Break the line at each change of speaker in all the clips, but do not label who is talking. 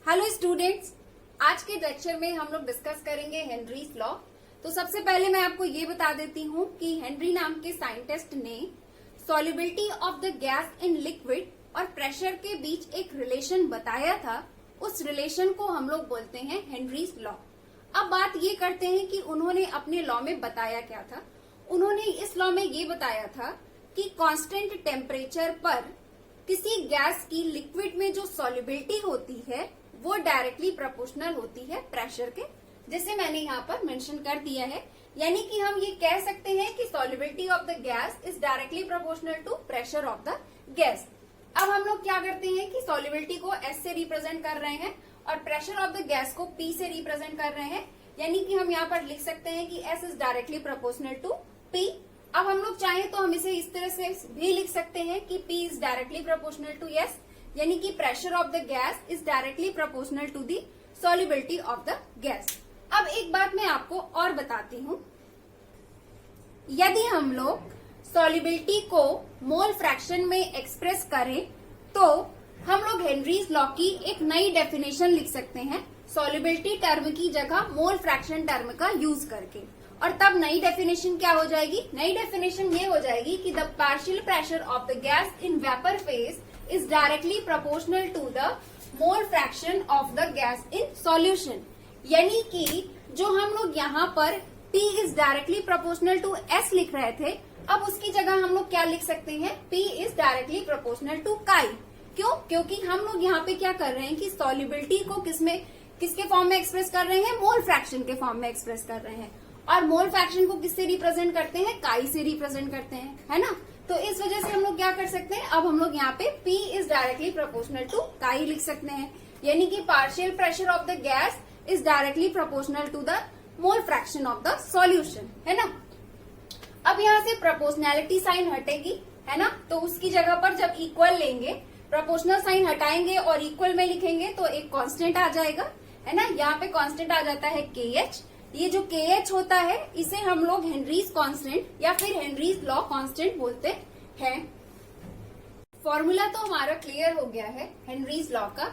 Hello students, आज के lecture में हम लोग डिस्कस करेंगे हेनरीज लॉ। तो सबसे पहले मैं आपको ये बता देती हूँ कि हेनरी नाम के साइंटिस्ट ने solubility of the gas in liquid और प्रेशर के बीच एक रिलेशन बताया था। उस रिलेशन को हम लोग बोलते हैं हेनरीज लॉ। अब बात ये करते हैं कि उन्होंने अपने लॉ में बताया क्या था। उन्होंने इस लॉ में ये बताया था कि कांस्टेंट टेम्परेचर पर किसी गैस की लिक्विड में जो सॉल्युबिलिटी होती है वो डायरेक्टली प्रोपोर्शनल होती है प्रेशर के, जैसे मैंने यहाँ पर मेंशन कर दिया है। यानी कि हम ये कह सकते हैं कि solubility of the gas is directly proportional to pressure of the gas. अब हम लोग क्या करते हैं कि सॉल्युबिलिटी को S से रिप्रेजेंट कर रहे हैं और प्रेशर ऑफ द गैस को P से रिप्रेजेंट कर रहे हैं। यानी कि हम यहाँ पर लिख सकते हैं कि S is directly proportional to P। अब हम लोग चाहें तो हम इसे इस तरह से भी लिख सकते हैं कि P is directly proportional to S, यानी कि pressure of the gas is directly proportional to the solubility of the gas. अब एक बात मैं आपको और बताती हूँ, यदि हम लोग सॉल्युबिलिटी को मोल फ्रैक्शन में एक्सप्रेस करें तो हम लोग हेनरीज लॉ की एक नई डेफिनेशन लिख सकते हैं सॉल्युबिलिटी टर्म की जगह मोल फ्रैक्शन टर्म का यूज करके। और तब नई डेफिनेशन क्या हो जाएगी? नई डेफिनेशन ये हो जाएगी कि the partial pressure of the gas in vapour phase is directly proportional to the mole fraction of the gas in solution। यानी कि जो हम लोग यहाँ पर P is directly proportional to S लिख रहे थे, अब उसकी जगह हम लोग क्या लिख सकते हैं? P is directly proportional to chi। क्यों? क्योंकि हम लोग यहाँ पे क्या कर रहे हैं कि सॉल्युबिलिटी को किसके फॉर्म में एक्सप्रेस कर रहे हैं? मोल फ्रैक्शन के फॉर्म में एक्सप्रेस कर रहे हैं। और मोल फ्रैक्शन को किससे रिप्रेजेंट करते हैं? काई से रिप्रेजेंट करते हैं, है ना। तो इस वजह से हम लोग क्या कर सकते हैं, अब हम लोग यहाँ पे P is directly proportional to chi लिख सकते हैं। यानी कि partial pressure of the gas is directly proportional to the mole fraction of the solution, है ना। अब यहाँ से प्रोपोर्शनैलिटी साइन हटेगी, है ना। तो उसकी जगह पर जब इक्वल लेंगे, प्रोपोर्शनल साइन हटाएंगे और इक्वल में लिखेंगे तो एक कांस्टेंट आ जाएगा, है ना। यहाँ पे कांस्टेंट आ जाता है KH। ये जो KH होता है इसे हम लोग हेनरीज कांस्टेंट या फिर हेनरीज लॉ कांस्टेंट बोलते हैं। फॉर्मूला तो हमारा क्लियर हो गया है हेनरीज लॉ का।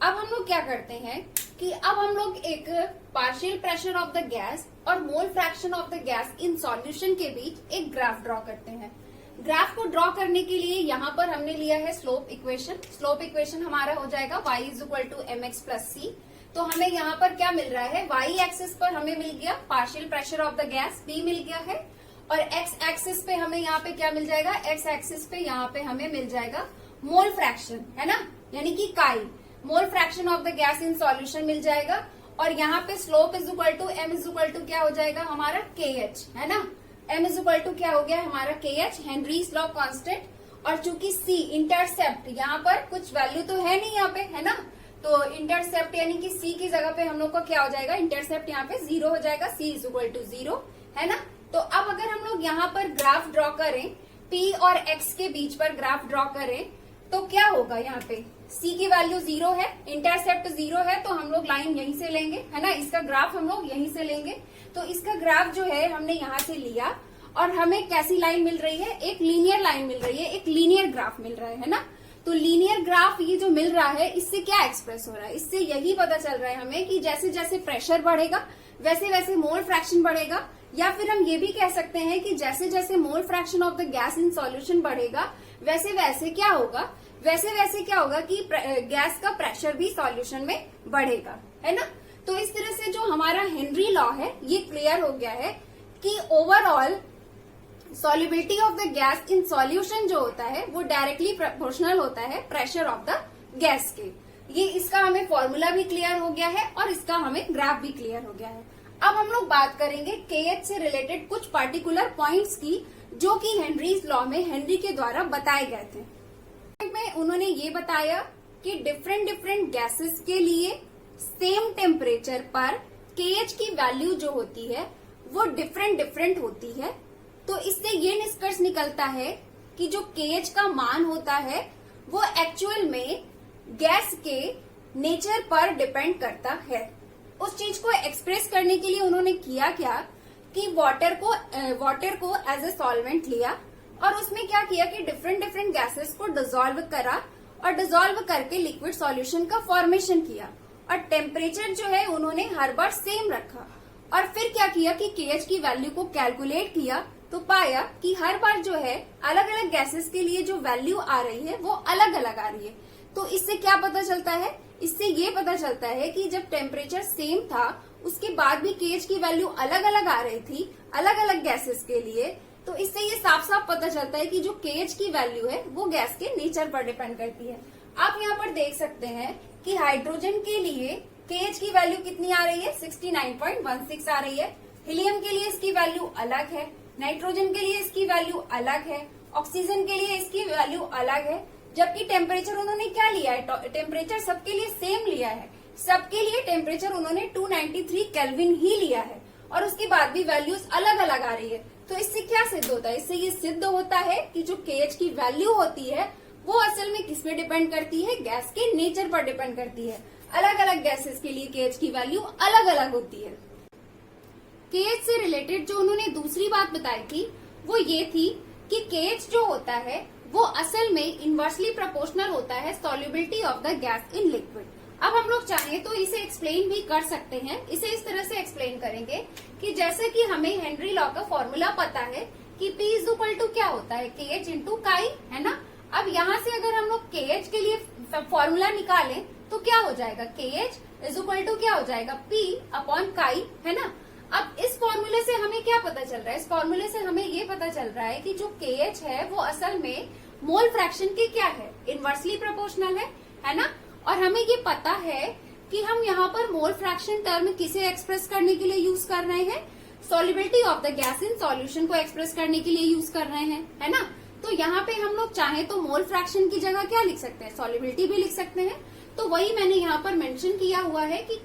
अब हम लोग क्या करते हैं कि अब हम लोग एक partial pressure of the gas और mole fraction of the gas in solution के बीच एक ग्राफ ड्रॉ करते हैं। ग्राफ को ड्रॉ करने के लिए यहाँ पर हमने लिया है स्लोप इक्वेशन। स्लोप इक्वेशन हमारा हो जाएगा y is equal to mx plus c। तो हमें यहाँ पर क्या मिल रहा है? y एक्सिस पर हमें मिल गया partial pressure of the gas P मिल गया है, और x एक्सिस पे हमें यहाँ पे क्या मिल जाएगा? x एक्सिस पे यहाँ पे हमें मिल जाएगा मोल फ्रैक्शन, है ना, यानी कि chi. Mole fraction of the gas in solution मिल जाएगा। और यहाँ पे slope is equal to m is equal to क्या हो जाएगा हमारा? KH, है ना। m इज इक्वल टू क्या हो गया हमारा? KH, Henry's law constant. और चूंकि c इंटरसेप्ट, यहाँ पर कुछ वैल्यू तो है नहीं यहाँ पे, है ना। तो इंटरसेप्ट यानी कि c की जगह पे हम लोग का क्या हो जाएगा? इंटरसेप्ट यहाँ पे 0 हो जाएगा, c इज इक्वल टू 0, है ना। तो अब अगर हम लोग यहाँ पर ग्राफ ड्रॉ करें, p और x के बीच पर ग्राफ ड्रॉ करें तो क्या होगा? यहाँ पे c की वैल्यू 0 है, इंटरसेप्ट 0 है, तो हम लोग लाइन यहीं से लेंगे, है ना। इसका ग्राफ हम लोग यहीं से लेंगे। तो इसका ग्राफ जो है हमने यहाँ से लिया और हमें कैसी लाइन मिल रही है? एक लीनियर लाइन मिल रही है, एक लीनियर ग्राफ मिल रहा है ना। तो लीनियर ग्राफ ये जो मिल रहा है इससे क्या एक्सप्रेस हो रहा है? इससे यही पता चल रहा है हमें कि जैसे जैसे प्रेशर बढ़ेगा वैसे वैसे मोल फ्रैक्शन बढ़ेगा। या फिर हम ये भी कह सकते हैं कि जैसे जैसे मोल fraction of the gas in solution बढ़ेगा वैसे वैसे क्या होगा? वैसे वैसे क्या होगा कि गैस का प्रेशर भी सॉल्यूशन में बढ़ेगा, है ना। तो इस तरह से जो हमारा हेनरी लॉ है ये क्लियर हो गया है कि overall solubility of the gas in solution जो होता है वो डायरेक्टली प्रोपोर्शनल होता है प्रेशर ऑफ द गैस के। ये इसका हमें फॉर्मूला भी क्लियर हो गया है और इसका हमें ग्राफ भी क्लियर हो गया है। अब हम लोग बात करेंगे KH से रिलेटेड कुछ पर्टिकुलर पॉइंट्स की जो कि हेनरीज लॉ में हेनरी के द्वारा बताए गए थे। में उन्होंने ये बताया कि डिफरेंट गैसेस के लिए सेम टेम्परेचर पर KH की वैल्यू जो होती है वो डिफरेंट होती है। तो इससे ये निष्कर्ष निकलता है कि जो KH का मान होता है वो एक्चुअल में गैस के नेचर पर डिपेंड करता है। उस चीज को एक्सप्रेस करने के लिए उन्होंने किया क्या कि वाटर को एज ए सॉल्वेंट लिया और उसमें क्या किया कि डिफरेंट गैसेस को डिसॉल्व करा और डिसॉल्व करके लिक्विड सॉल्यूशन का फॉर्मेशन किया। और टेम्परेचर जो है उन्होंने हर बार सेम रखा। और फिर क्या किया कि केएच की वैल्यू को कैलकुलेट किया तो पाया कि हर बार जो है अलग अलग गैसेस के लिए जो वैल्यू आ रही है वो अलग अलग आ रही है। तो इससे क्या पता चलता है, इससे ये पता चलता है कि जब टेम्परेचर सेम था उसके बाद भी केएच की वैल्यू अलग अलग आ रही थी अलग अलग गैसेस के लिए। तो इससे ये साफ साफ पता चलता है कि जो केएच की वैल्यू है वो गैस के नेचर पर डिपेंड करती है। आप यहाँ पर देख सकते हैं कि हाइड्रोजन के लिए केएच की वैल्यू कितनी आ रही है, 69.16 आ रही है। हीलियम के लिए इसकी वैल्यू अलग है, नाइट्रोजन के लिए इसकी वैल्यू अलग है, ऑक्सीजन के लिए इसकी वैल्यू अलग है। जबकि टेम्परेचर उन्होंने क्या लिया है, टेम्परेचर सबके लिए सेम लिया है, सबके लिए टेम्परेचर उन्होंने 293 केल्विन ही लिया है और उसके बाद भी वैल्यूज अलग अलग आ रही है। तो इससे क्या सिद्ध होता है, इससे ये सिद्ध होता है कि जो केएच की वैल्यू होती है वो असल में किस पे डिपेंड करती है, गैस के नेचर पर डिपेंड करती है। अलग अलग गैसेस के लिए केएच की वैल्यू अलग अलग होती है। केएच से रिलेटेड जो उन्होंने दूसरी बात बताई थी वो ये थी कि केएच जो होता है वो असल में इनवर्सली प्रोपोर्शनल होता है solubility of the gas in liquid. अब हम लोग चाहें तो इसे एक्सप्लेन भी कर सकते हैं। इसे इस तरह से एक्सप्लेन करेंगे कि जैसे कि हमें हेनरी लॉ का फॉर्मूला पता है कि P इज इक्वल टू क्या होता है, KH इंटू काई, है ना। अब यहाँ से अगर हम लोग KH के लिए फॉर्मूला निकालें तो क्या हो जाएगा, KH इज इक्वल टू क्या हो जाएगा, P अपॉन काई, है ना। अब इस फॉर्मूले से हमें क्या पता चल रहा है, इस फॉर्मूले से हमें ये पता चल रहा है कि जो KH है वो असल में मोल फ्रैक्शन के क्या है, इनवर्सली प्रोपोर्शनल है ना। और हमें ये पता है कि हम यहाँ पर मोल फ्रैक्शन टर्म किसे एक्सप्रेस करने के लिए यूज कर रहे हैं, solubility of the gas in solution को एक्सप्रेस करने के लिए यूज कर रहे हैं, है ना। तो यहाँ पे हम लोग चाहें तो मोल फ्रैक्शन की जगह क्या लिख सकते हैं, सॉल्युबिलिटी भी लिख सकते हैं। तो वही मैंने यहाँ पर मेंशन किया हुआ है कि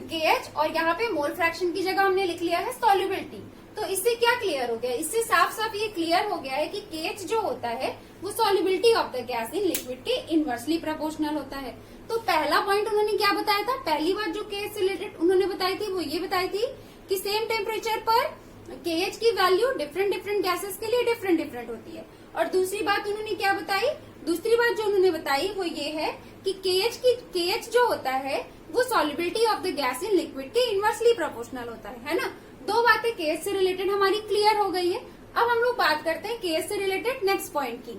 KH और यहाँ पे मोल फ्रैक्शन की जगह हमने लिख लिया है सॉल्युबिलिटी। तो इससे क्या क्लियर हो गया, इससे साफ साफ ये क्लियर हो गया है कि KH जो होता है वो solubility of the gas in liquid के इनवर्सली प्रोपोर्शनल होता है। तो पहला पॉइंट उन्होंने क्या बताया था, पहली बात जो KH से रिलेटेड उन्होंने बताई थी वो ये बताई थी कि सेम टेम्परेचर पर KH की वैल्यू डिफरेंट डिफरेंट गैसेस के लिए डिफरेंट डिफरेंट होती है। और दूसरी बात उन्होंने क्या बताई, दूसरी बात जो उन्होंने बताई वो ये है कि KH जो होता है वो solubility of the gas in liquid के इनवर्सली प्रोपोर्शनल होता है ना। दो बातें KH से रिलेटेड हमारी क्लियर हो गई है। अब हम लोग बात करते हैं KH से रिलेटेड नेक्स्ट पॉइंट की।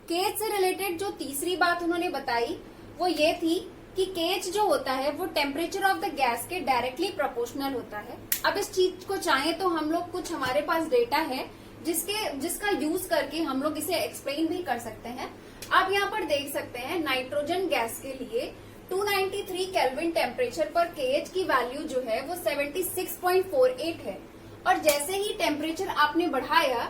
KH से रिलेटेड जो तीसरी बात उन्होंने बताई वो ये थी कि KH जो होता है वो टेम्परेचर ऑफ द गैस के डायरेक्टली प्रोपोर्शनल होता है। अब इस चीज को चाहें तो हम लोग कुछ हमारे पास डेटा है जिसका यूज करके हम लोग इसे एक्सप्लेन भी कर सकते हैं। आप यहाँ पर देख सकते हैं नाइट्रोजन गैस के लिए 293 केल्विन टेम्परेचर पर KH की वैल्यू जो है वो 76.48 है। और जैसे ही टेम्परेचर आपने बढ़ाया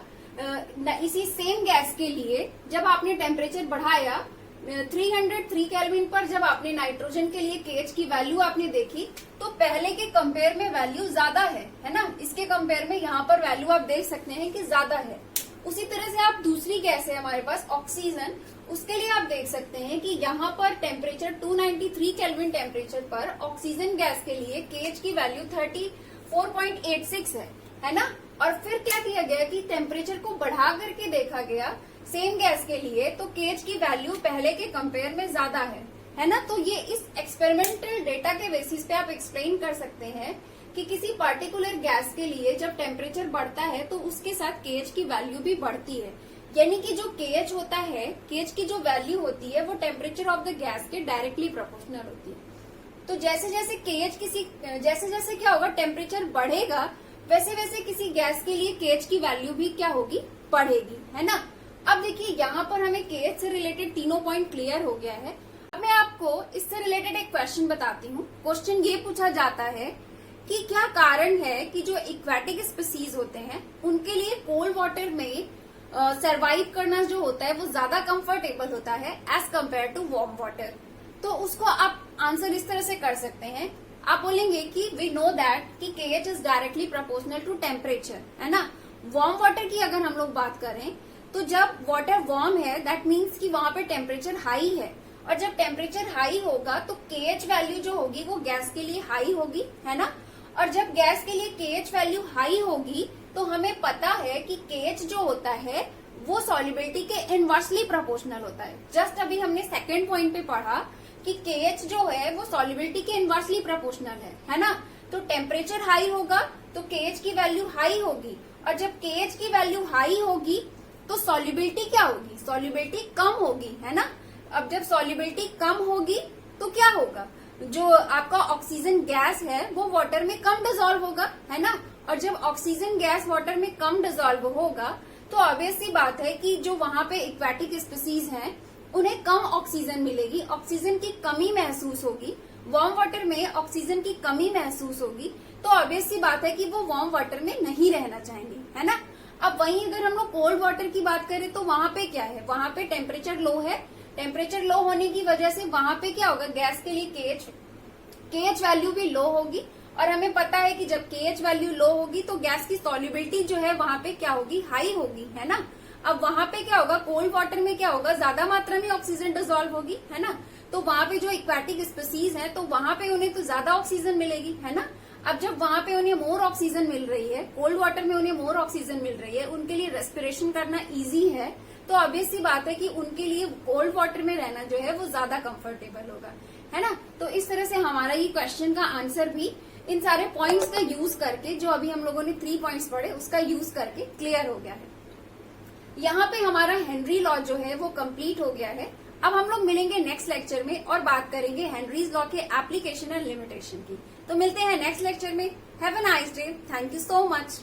इसी सेम गैस के लिए जब आपने टेम्परेचर बढ़ाया 303 केल्विन पर जब आपने नाइट्रोजन के लिए KH की वैल्यू आपने देखी तो पहले के कंपेयर में वैल्यू ज्यादा है ना। इसके कंपेयर में यहाँ पर वैल्यू आप देख सकते हैं कि ज्यादा है। उसी तरह से आप दूसरी गैस है हमारे पास ऑक्सीजन, उसके लिए आप देख सकते हैं कि यहाँ पर टेम्परेचर 293 केल्विन टेम्परेचर पर ऑक्सीजन गैस के लिए KH की वैल्यू 34.86 है ना। और फिर क्या किया गया कि टेम्परेचर को बढ़ा करके देखा गया सेम गैस के लिए तो KH की वैल्यू पहले के कंपेयर में ज्यादा है ना। तो ये इस एक्सपेरिमेंटल डेटा के बेसिस पे आप एक्सप्लेन कर सकते हैं कि किसी पार्टिकुलर गैस के लिए जब टेम्परेचर बढ़ता है तो उसके साथ KH की वैल्यू भी बढ़ती है। यानी कि जो KH होता है, KH की जो वैल्यू होती है वो टेम्परेचर ऑफ द गैस के डायरेक्टली प्रोपोर्शनल होती है। तो जैसे जैसे क्या होगा, टेम्परेचर बढ़ेगा वैसे वैसे किसी गैस के लिए KH की वैल्यू भी क्या होगी, बढ़ेगी, है ना। अब देखिए यहाँ पर हमें KH से रिलेटेड तीनों पॉइंट क्लियर हो गया है। अब मैं आपको इससे रिलेटेड एक क्वेश्चन बताती हूँ। क्वेश्चन ये पूछा जाता है कि क्या कारण है कि जो एक्वेटिक स्पीसीज होते हैं उनके लिए कोल्ड वाटर में सरवाइव करना जो होता है वो ज्यादा कंफर्टेबल होता है as compared to warm water. तो उसको आप आंसर इस तरह से कर सकते हैं, आप बोलेंगे कि वी नो दैट कि KH is directly proportional to temperature, है ना। वार्म वाटर की अगर हम लोग बात करें तो जब वाटर वार्म है दैट मीन्स कि वहां पे टेम्परेचर हाई है, और जब टेम्परेचर हाई होगा तो KH वैल्यू जो होगी वो गैस के लिए हाई होगी, है ना। और जब गैस के लिए KH वैल्यू हाई होगी तो हमें पता है कि KH जो होता है वो सॉल्युबिलिटी के इनवर्सली प्रोपोर्शनल होता है। जस्ट अभी हमने सेकंड पॉइंट पे पढ़ा कि KH जो है वो सॉल्युबिलिटी के इनवर्सली प्रोपोर्शनल है ना। तो टेम्परेचर हाई होगा तो KH की वैल्यू हाई होगी, और जब KH की वैल्यू हाई होगी तो सॉल्युबिलिटी क्या होगी, सॉल्युबिलिटी कम होगी, है ना। अब जब सॉल्युबिलिटी कम होगी तो क्या होगा, जो आपका ऑक्सीजन गैस है वो वाटर में कम डिजोल्व होगा, है ना। और जब ऑक्सीजन गैस वाटर में कम डिजोल्व होगा तो ऑब्वियस सी बात है कि जो वहां पे एक्वेटिक स्पीसीज हैं उन्हें कम ऑक्सीजन मिलेगी, ऑक्सीजन की कमी महसूस होगी, वार्म वाटर में ऑक्सीजन की कमी महसूस होगी, तो ऑब्वियस सी बात है कि वो वार्म वाटर में नहीं रहना चाहेंगे, है ना। अब वहीं अगर हम लोग कोल्ड वाटर की बात करें तो वहां पे क्या है, वहां पे टेम्परेचर लो है, टेम्परेचर लो होने की वजह से वहां पे क्या होगा, गैस के लिए KH वैल्यू भी लो होगी, और हमें पता है कि जब KH वैल्यू लो होगी तो गैस की सॉल्युबिलिटी जो है वहां पे क्या होगी, हाई होगी, है ना। अब वहां पे क्या होगा, कोल्ड वाटर में क्या होगा, ज्यादा मात्रा में ऑक्सीजन डिजोल्व होगी, है ना। तो वहां पे जो एक्वेटिक स्पीसीज है तो वहां पे उन्हें तो ज्यादा ऑक्सीजन मिलेगी, है ना। अब जब वहां पे उन्हें मोर ऑक्सीजन मिल रही है, कोल्ड वाटर में उन्हें मोर ऑक्सीजन मिल रही है, उनके लिए रेस्पिरेशन करना इजी है, तो ऑब्वियस सी बात है कि उनके लिए कोल्ड वाटर में रहना जो है वो ज्यादा कंफर्टेबल होगा, है ना। तो इस तरह से हमारा ये क्वेश्चन का आंसर भी इन सारे पॉइंट्स का यूज करके, जो अभी हम लोगों ने 3 पॉइंट्स पढ़े उसका यूज करके क्लियर हो गया है। यहाँ पे हमारा हेनरी लॉ जो है वो कंप्लीट हो गया है। अब हम लोग मिलेंगे नेक्स्ट लेक्चर में और बात करेंगे हेनरीज लॉ के एप्लीकेशन एंड लिमिटेशन की। तो मिलते हैं नेक्स्ट लेक्चर में। Have a nice day, thank you so much.